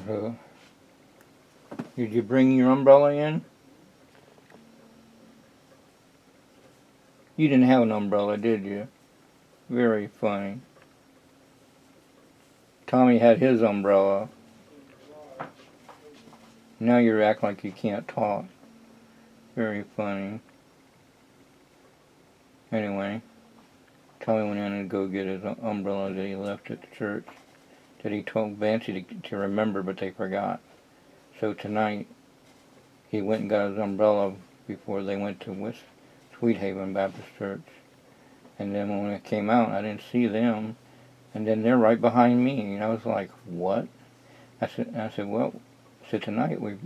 Uh, did you bring your umbrella in? You didn't have an umbrella, did you? Very funny. Tommy had his umbrella. Now you're acting like you can't talk. Very funny. Anyway, Tommy went in and go get his umbrella that he left at the church. That he told Vancy to remember, but they forgot. So tonight, he went and got his umbrella before they went to Sweet Haven Baptist Church. And then when it came out, I didn't see them. And then they're right behind me. And I was like, what? I said, well, so tonight we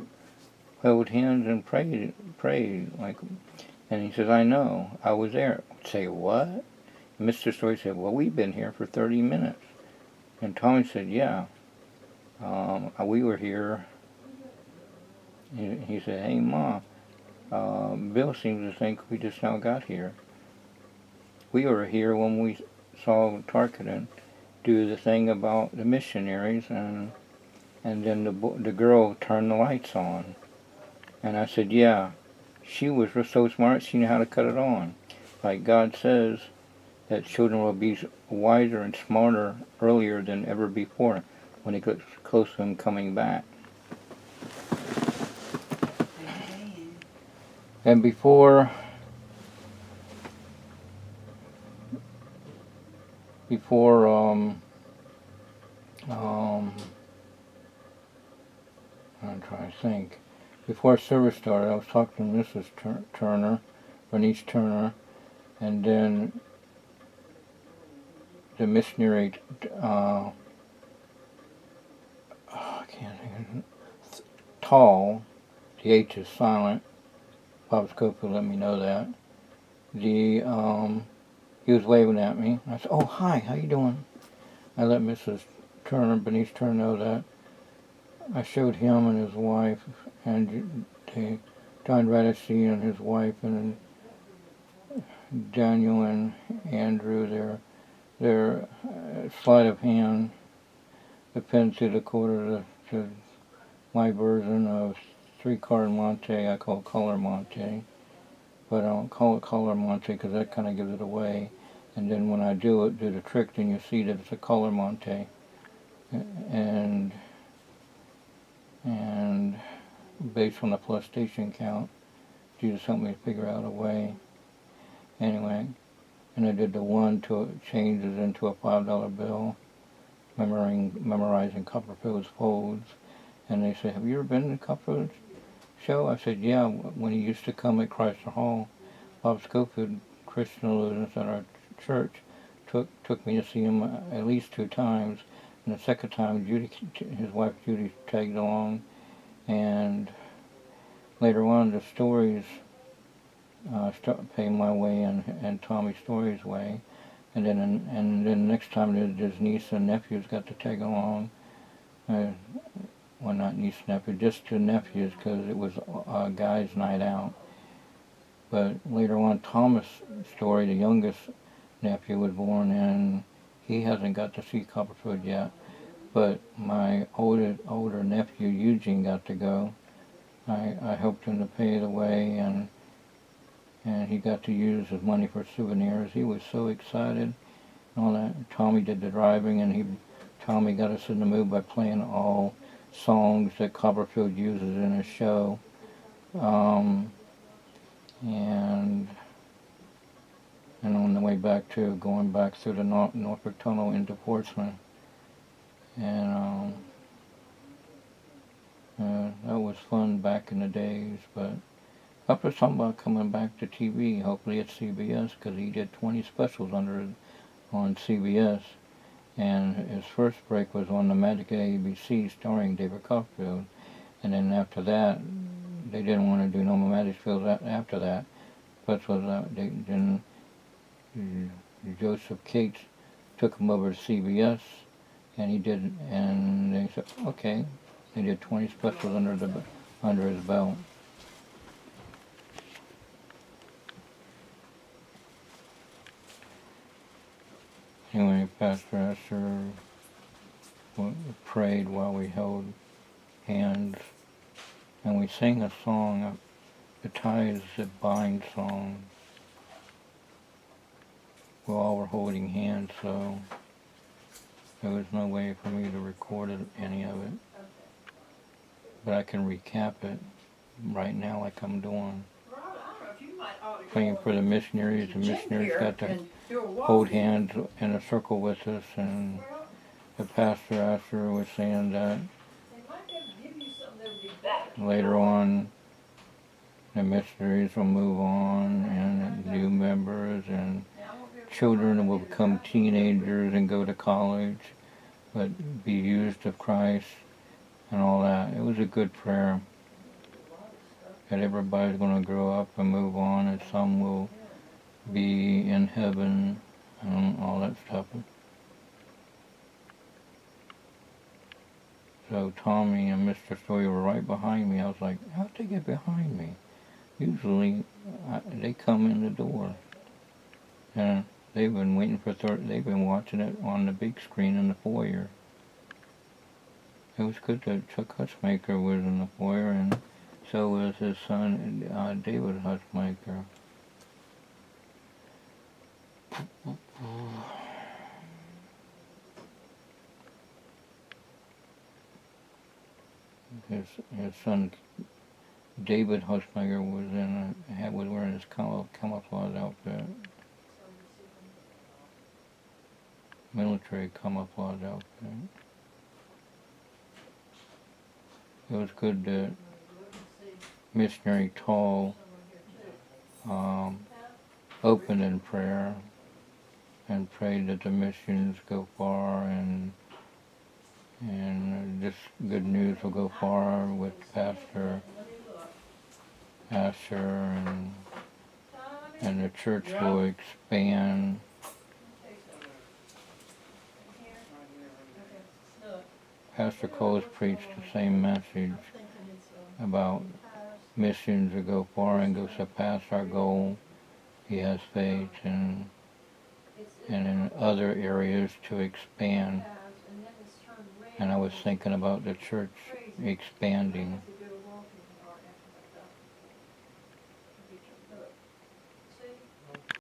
held hands and prayed. Like, and he says, I know. I was there. I'd say, what? And Mr. Story said, well, we've been here for 30 minutes. And Tommy said, yeah. We were here. He said, hey, Mom, Bill seems to think we just now got here. We were here when we saw Tarkatan do the thing about the missionaries, and then the girl turned the lights on. And I said, yeah, she was so smart, she knew how to cut it on. Like God says that children will be wiser and smarter earlier than ever before when it gets close to Him coming back. And before I'm trying to think. Before service started, I was talking to Mrs. Turner, Bernice Turner, and then the missionary, I can't think of it, Tall, the H is silent. Bob Scofield let me know that. He was waving at me. I said, oh, hi, how you doing? I let Mrs. Turner, Bernice Turner, know that. I showed him and his wife, and John Radice and his wife, and Daniel and Andrew, their sleight of hand, the pen to the quarter to my version of 3-card Monte. I call it color Monte, but I don't call it color Monte because that kind of gives it away. And then when I do the trick, then you see that it's a color Monte, and based on the plus station count, Jesus helped me to figure out a way. Anyway, and I did the one to change it into a $5 bill, memorizing Copperfield's folds. And they said, have you ever been to Copperfield's show? I said, yeah, when he used to come at Chrysler Hall. Bob Scofield, Christian Illusionist at our church, took me to see him at least 2 times. And the second time, his wife Judy tagged along. And later on, the stories pay my way and Tommy Story's way. And then next time, his niece and nephews got to tag along. Well, not niece and nephew, just 2 nephews, because it was a guy's night out. But later on, Thomas Story, the youngest nephew, was born, and he hasn't got to see Copperfield yet. But my older nephew, Eugene, got to go. I helped him to pay the way, and he got to use his money for souvenirs. He was so excited. All that. Tommy did the driving, and Tommy got us in the mood by playing all songs that Copperfield uses in his show. And on the way back going back through the Norfolk Tunnel into Portsmouth. And that was fun back in the days. But Papa was talking about coming back to TV, hopefully at CBS, because he did 20 specials on CBS. And his first break was on the Magic at ABC, starring David Copperfield. And then after that, they didn't want to do no more Magic shows after that. But then Joseph Cates took him over to CBS, and they said, okay. They did 20 specials under his belt. Anyway, Pastor Esther prayed while we held hands, and we sang a song, the ties that bind song. We all were holding hands, so there was no way for me to record any of it. But I can recap it right now like I'm doing. Praying for the missionaries. The missionaries got to hold hands in a circle with us, and the pastor after was saying that later on the missionaries will move on, and new members and children will become teenagers and go to college, but be used of Christ and all that. It was a good prayer that everybody's going to grow up and move on, and some will be in heaven and all that stuff. So Tommy and Mr. Story were right behind me. I was like, how'd they get behind me? Usually they come in the door. And they've been waiting for they've been watching it on the big screen in the foyer. It was good that Chuck Hutchmaker was in the foyer, and so was his son, David Hutchmaker. His son, David Hutchmaker, was wearing his camouflage outfit. Military camouflage outfit. It was good that Missionary Tall opened in prayer and prayed that the missions go far, and this good news will go far with Pastor Asher, and the church will expand. Pastor Cole's preached the same message about missions to go far and go surpass our goal. He has faith, and in other areas to expand. And I was thinking about the church expanding.